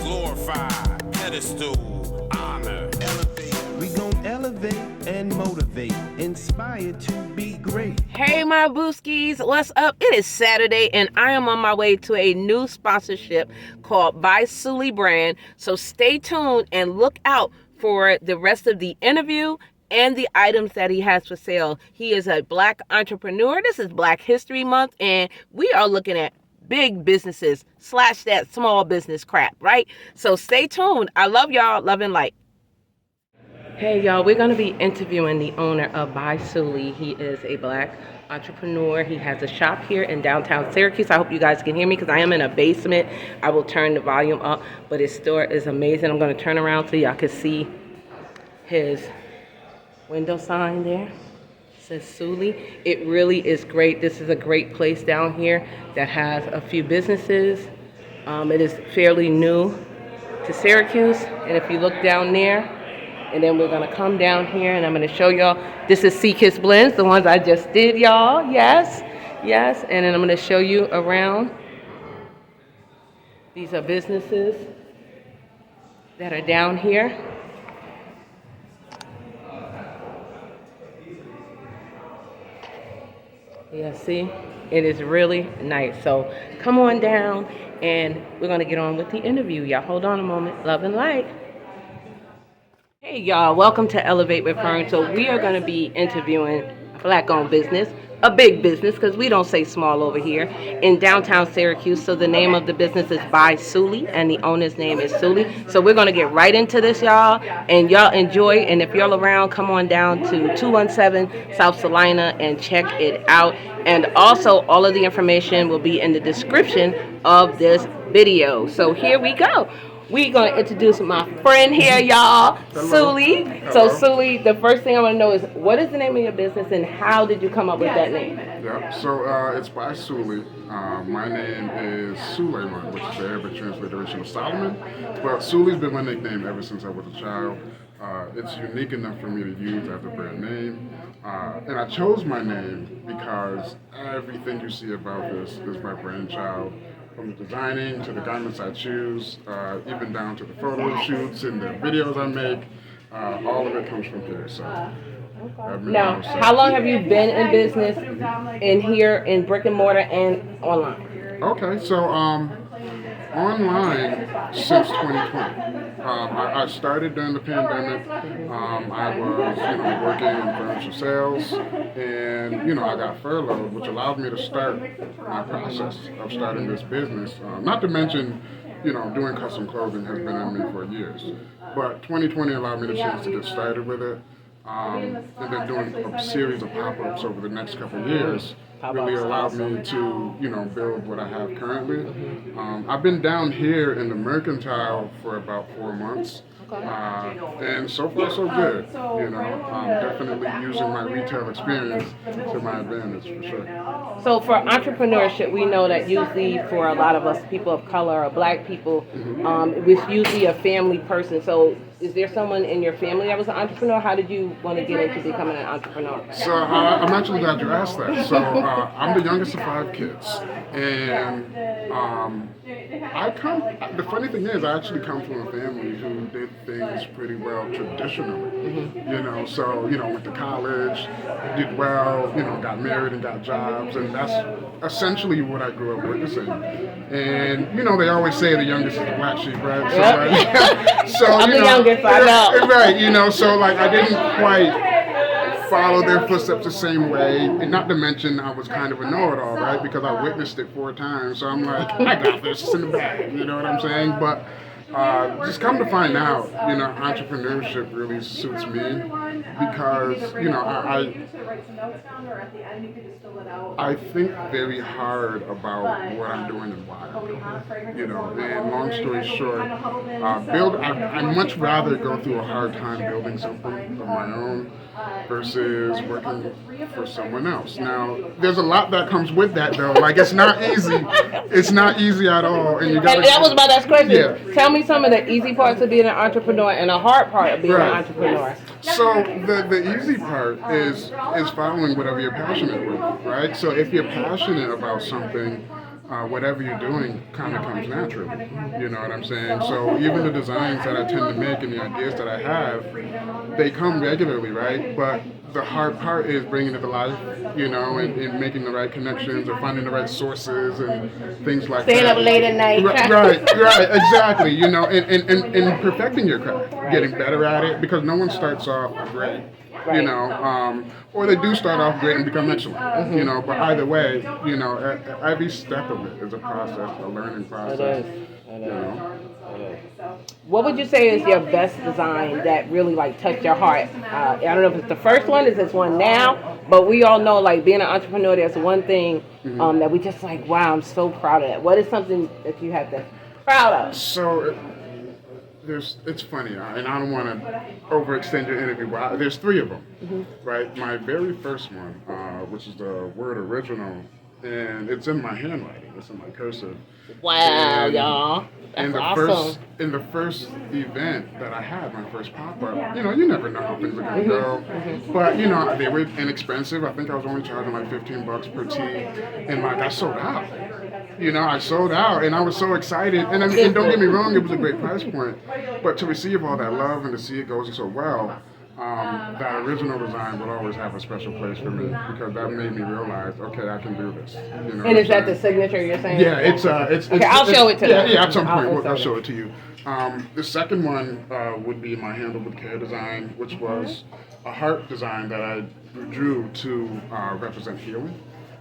glorify, pedestal, honor, elevate. We gon' elevate and motivate, inspire to be great. Hey my booskies, what's up? It is Saturday and I am on my way to a new sponsorship called BySuli Brand. So stay tuned and look out for the rest of the interview and the items that he has for sale. He is a Black entrepreneur. This is Black History Month and we are looking at big businesses / that small business crap, right? So stay tuned. I love y'all. Love and light. Hey y'all, we're going to be interviewing the owner of BySuli. He is a Black entrepreneur. He has a shop here in downtown Syracuse. I hope you guys can hear me because I am in a basement. I will turn the volume up, but his store is amazing. I'm going to turn around so y'all can see his window sign there. It says Suli. It really is great. This is a great place down here that has a few businesses. It is fairly new to Syracuse, and if you look down there, and then we're gonna come down here and I'm gonna show y'all. This is Sea-Kiss Blends, the ones I just did, y'all. Yes. And then I'm gonna show you around. These are businesses that are down here. Yeah, see, it is really nice. So come on down and we're gonna get on with the interview. Y'all hold on a moment. Love and light. Hey y'all, welcome to Elevate with Verne. So we are going to be interviewing a Black-owned business, a big business because we don't say small over here, in downtown Syracuse. So the name of the business is BySuli and the owner's name is Suli. So we're going to get right into this, y'all, and y'all enjoy. And if y'all around, come on down to 217 South Salina and check it out. And also all of the information will be in the description of this video. So here we go. We're going to introduce my friend here, y'all, Suli. So, Suli, the first thing I want to know is, what is the name of your business and how did you come up with that name? Yeah, so it's BySuli. My name is Suleiman, which is the Arabic transliteration of Solomon. But Suli's been my nickname ever since I was a child. It's unique enough for me to use as a brand name. And I chose my name because everything you see about this is my brainchild. From the designing to the garments I choose, even down to the photo shoots and the videos I make, all of it comes from here. So, now, how long have you been in business in here in brick and mortar and online? Okay, so online since 2020. I started during the pandemic. I was, working in furniture sales, and I got furloughed, which allowed me to start my process of starting this business. Not to mention, doing custom clothing has been in me for years. But 2020 allowed me the chance to get started with it. And then doing a series of pop-ups over the next couple of years really allowed me to, build what I have currently. I've been down here in the Mercantile for about 4 months. And so far so good. I'm definitely using my retail experience to my advantage for sure. So for entrepreneurship, we know that usually for a lot of us, people of color or Black people, it's usually a family person. So is there someone in your family that was an entrepreneur? How did you want to get into becoming an entrepreneur? So I'm actually glad you asked that. So I'm the youngest of 5 kids, and the funny thing is, I actually come from a family who did things pretty well traditionally. So went to college, did well, got married and got jobs, and that's essentially what I grew up witnessing. And they always say the youngest is the black sheep, right? So, yep. So I'm the youngest, I know. Right, so I didn't quite follow their footsteps the same way, and not to mention I was kind of a know-it-all, right? Because I witnessed it 4 times, so I'm like, I got this, it's in the bag, you know what I'm saying? But just come to find out, entrepreneurship really suits me because, I think very hard about what I'm doing and why I'm doing it. And long story short, I'd much rather go through a hard time building something of my own versus working for someone else. Now, there's a lot that comes with that, though. Like, it's not easy. It's not easy at all. And that was my next question. Yeah. Tell me some of the easy parts of being an entrepreneur and the hard part of being an entrepreneur. So the easy part is following whatever you're passionate with, right? So if you're passionate about something, whatever you're doing kind of comes naturally. You know what I'm saying? So even the designs that I tend to make and the ideas that I have, they come regularly, right? But the hard part is bringing it to life, you know, and making the right connections or finding the right sources and things like Staying that. up late at night. Right, exactly. You know, and perfecting your craft, getting better at it, because no one starts off great. You know, or they do start off great and become excellent. You know, but either way, you know, every step of it is a process, a learning process. You know. What would you say is your best design that really like touched your heart? I don't know if it's the first one, is this one now? But we all know, like, being an entrepreneur, there's one thing that we just like, wow, I'm so proud of that. What is something that you have that's proud of? So it's funny, and I don't want to overextend your interview, but there's 3 of them, right? My very first one, which is the word original, and it's in my handwriting, it's in my cursive. Wow, y'all. That's awesome. In the first event that I had, my first pop-up, you know, you never know how things are going to go. But, you know, they were inexpensive. I think I was only charging like $15 per tee. And I sold out. You know, I sold out and I was so excited. And I mean, and don't get me wrong, it was a great price point. But to receive all that love and to see it go so well, that original design will always have a special place for me, because that made me realize, okay, I can do this. You know, and is that the signature you're saying? Yeah, it's okay, I'll show it to you. Yeah, at some point I'll show it to you. The second one would be my Handle with Care design, which was a heart design that I drew to represent healing.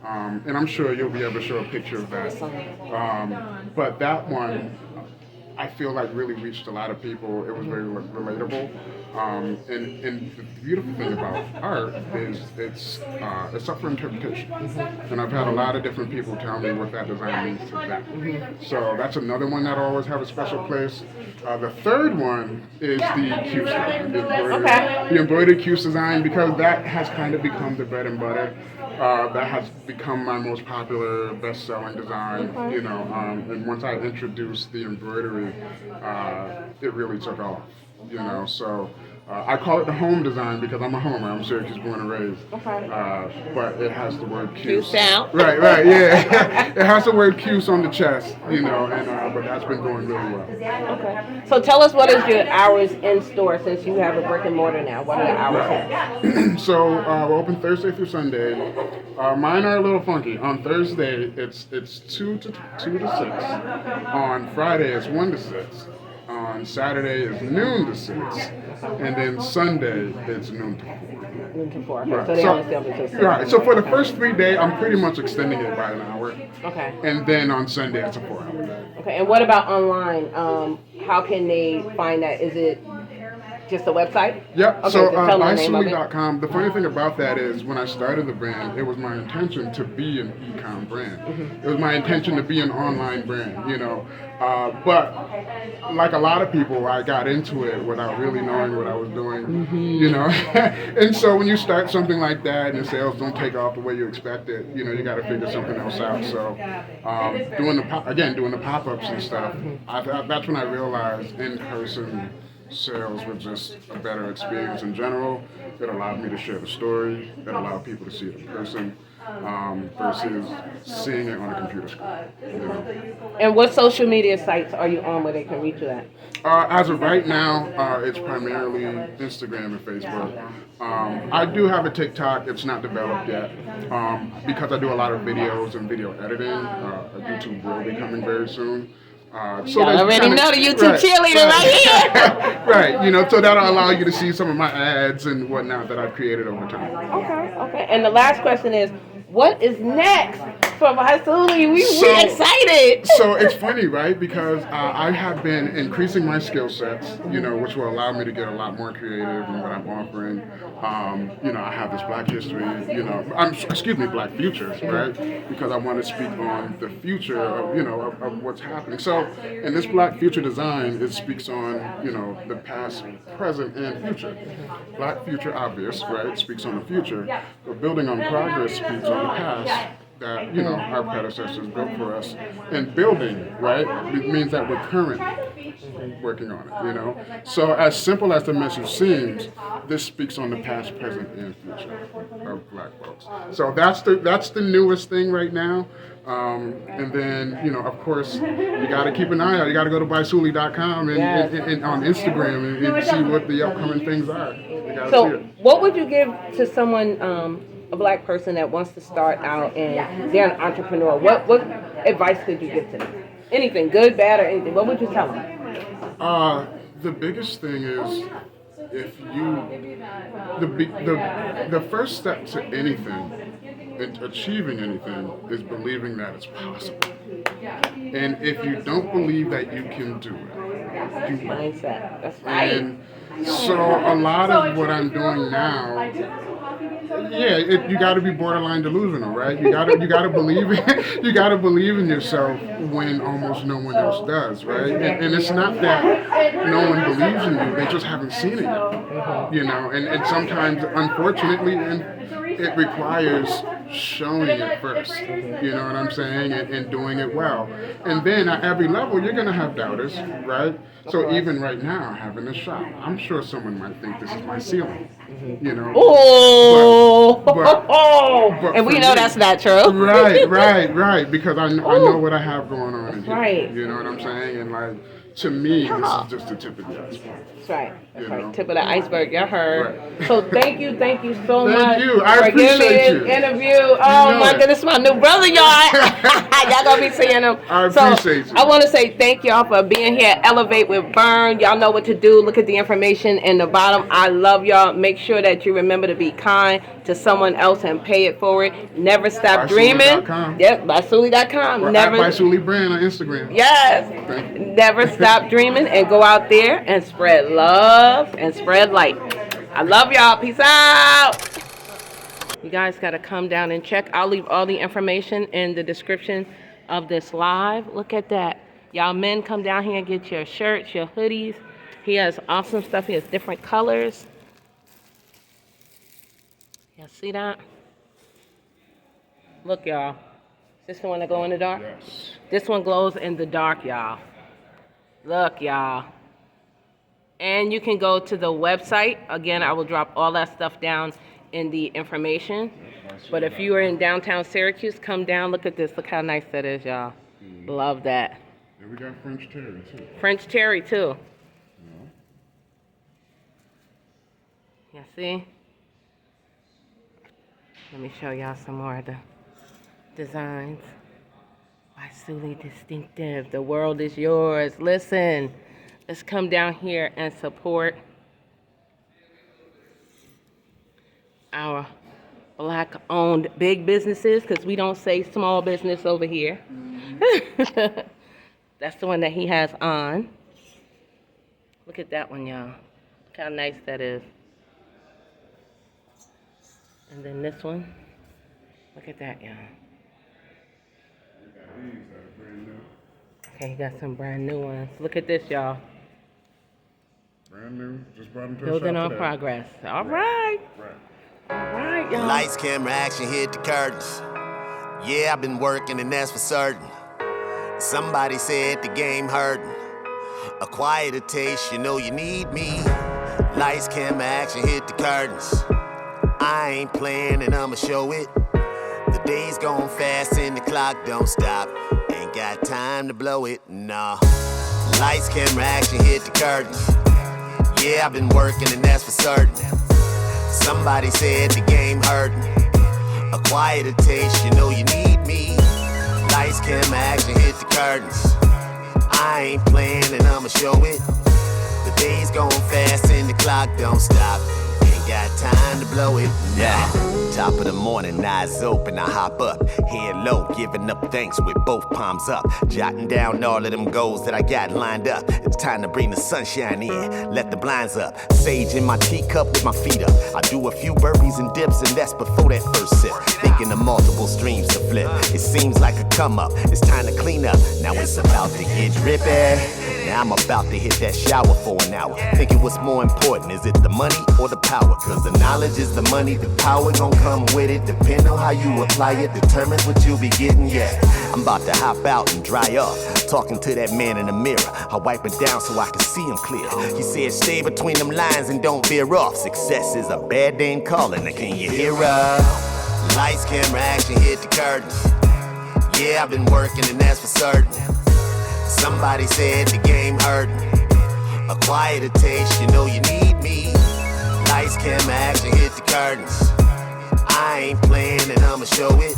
And I'm sure you'll be able to show a picture of that. But that one, I feel like really reached a lot of people. It was very relatable. And the beautiful thing about art is it's up for interpretation. And I've had a lot of different people tell me what that design means to them. So that's another one that'll always have a special place. The third one is the Cuse design, the embroidered Cuse design, because that has kind of become the bread and butter. That has become my most popular, best-selling design, you know, and once I introduced the embroidery, it really took off, you know, so I call it the home design because I'm a homer. I'm Syracuse born and raised. But it has the word Cuse. Out. Right, yeah. It has the word Cuse on the chest, you know, and but that's been going really well. Okay. So tell us, what is your hours in store, since you have a brick and mortar now? What are the hours? So we're open Thursday through Sunday. Mine are a little funky. On Thursday, it's 2 to 6. On Friday, it's 1 to 6. On Saturday is noon to 6, and then Sunday it's noon to 4. Noon to 4. Okay, Right. so they only stay open until 6. Right. So for the first 3 days, I'm pretty much extending it by an hour. Okay. And then on Sunday, it's a 4-hour day. Okay. And what about online? How can they find that? Is it just a website? Yep. Okay, So just tell them the name of it. BySuli.com. The funny thing about that is, when I started the brand, it was my intention to be an e-com brand. It was my intention to be an online brand, you know. But like a lot of people, I got into it without really knowing what I was doing, you know. And so when you start something like that and the sales don't take off the way you expect it, you know, you got to figure something else out. So doing the pop-ups and stuff, that's when I realized in-person sales was just a better experience in general. It allowed me to share the story. It allowed people to see it in person versus seeing it on a computer screen. You know? And what social media sites are you on where they can reach you at? As of right now, it's primarily Instagram and Facebook. I do have a TikTok. It's not developed yet because I do a lot of videos and video editing. YouTube will be coming very soon. So I already know the YouTube cheerleader right here. Right, you know, so that'll allow you to see some of my ads and whatnot that I've created over time. Okay. And the last question is, what is next for BySuli? We excited. So it's funny, right? Because I have been increasing my skill sets, you know, which will allow me to get a lot more creative in what I'm offering. You know, I have this Black history, you know, Black futures, right? Because I want to speak on the future of, you know, of what's happening. So in this Black future design, it speaks on, you know, the past, present, and future. Black future, obvious, right? Speaks on the future. But building on progress speaks on the past. that, you know, our predecessors built for us. And building, right, it means that we're current working on it, you know. So as simple as the message seems, this speaks on the past, present, and future of Black folks. So that's the newest thing right now. And then, you know, of course, you got to keep an eye out. You got to go to BySuli.com and on Instagram and see what the upcoming things are. You gotta So see it. what would you give to someone, a Black person that wants to start out and they're an entrepreneur? What advice could you give to them? Anything, good, bad, or anything? What would you tell them? The biggest thing is, if you, the first step to anything, in achieving anything, is believing that it's possible. And if you don't believe that you can do it, you won't. Mindset. That's right. And so a lot of what I'm doing now, you got to be borderline delusional, right? You got to believe it. You got to believe in yourself when almost no one else does, right? And it's not that no one believes in you; they just haven't seen it yet, you know. And sometimes, unfortunately, it requires showing it first, you know what I'm saying, and doing it well. And then at every level, you're gonna have doubters, right? So even right now, having a shop, I'm sure someone might think this is my ceiling, you know. Oh, but and we for know me, that's not true. right, because I know what I have going on in here, right. you know what I'm saying, and like, to me, this is just the tip of the iceberg. That's right. That's You right. know? Tip of the iceberg. Y'all heard. Right. So thank you so Thank much you. I for giving me appreciate this you. interview. Oh know my it. goodness, my new brother, y'all. Y'all gonna be seeing him. I appreciate you. I want to say thank y'all for being here at Elevate with Verne. Y'all know what to do. Look at the information in the bottom. I love y'all. Make sure that you remember to be kind to someone else and pay it forward. Never stop dreaming. BySuli.com. Yep, BySuli.com. Or Never. at BySuli Brand on Instagram. Yes. Thank you. Never stop dreaming and go out there and spread love and spread light. I love y'all. Peace out. You guys got to come down and check. I'll leave all the information in the description of this live. Look at that. Y'all men, come down here and get your shirts, your hoodies. He has awesome stuff. He has different colors. Y'all see that? Look, y'all. Is this the one that glow in the dark? Yes. This one glows in the dark, y'all. Look, y'all. And you can go to the website. Again, I will drop all that stuff down in the information. But if you are in downtown Syracuse, come down. Look at this. Look how nice that is, y'all. Love that. And we got French terry, too. French terry, too. Yeah, see? Let me show y'all some more of the designs. BySuli Distinctive. The world is yours. Listen, let's come down here and support our Black-owned big businesses, because we don't say small business over here. That's the one that he has on. Look at that one, y'all. Look how nice that is. And then this one. Look at that, y'all. Okay, you got some brand new ones. Look at this, y'all. Brand new. Just brought them to Building the shop on today. progress. All right. All right, y'all. Lights, camera, action, hit the curtains. Yeah, I've been working and that's for certain. Somebody said the game hurting. A quieter taste, you know you need me. Lights, camera, action, hit the curtains. I ain't playing and I'ma show it. The day's going fast and the clock don't stop. Ain't got time to blow it, nah. Lights, camera, action, hit the curtains. Yeah, I've been working and that's for certain. Somebody said the game hurting. A quieter taste, you know you need me. Lights, camera, action, hit the curtains. I ain't playing and I'ma show it. The day's going fast and the clock don't stop. Ain't got time to blow it, nah. Top of the morning, eyes open, I hop up. Head low, giving up thanks with both palms up. Jotting down all of them goals that I got lined up. It's time to bring the sunshine in, let the blinds up. Sage in my teacup with my feet up. I do a few burpees and dips and that's before that first sip. Thinking of multiple streams to flip. It seems like a come up, it's time to clean up. Now it's about to get drippy. Now I'm about to hit that shower for an hour. Thinking what's more important, is it the money or the power? Cause the knowledge is the money, the power gon' come with it. Depend on how you apply it, determines what you'll be getting, yeah. I'm about to hop out and dry up, talking to that man in the mirror. I wipe it down so I can see him clear. He said stay between them lines and don't veer off. Success is a bad name calling, now can you hear us? Lights, camera, action, hit the curtains. Yeah, I've been working and that's for certain. Somebody said the game hurting. A quieter taste, you know you need me. Lights, camera, action, hit the curtains. I ain't playing and I'ma show it.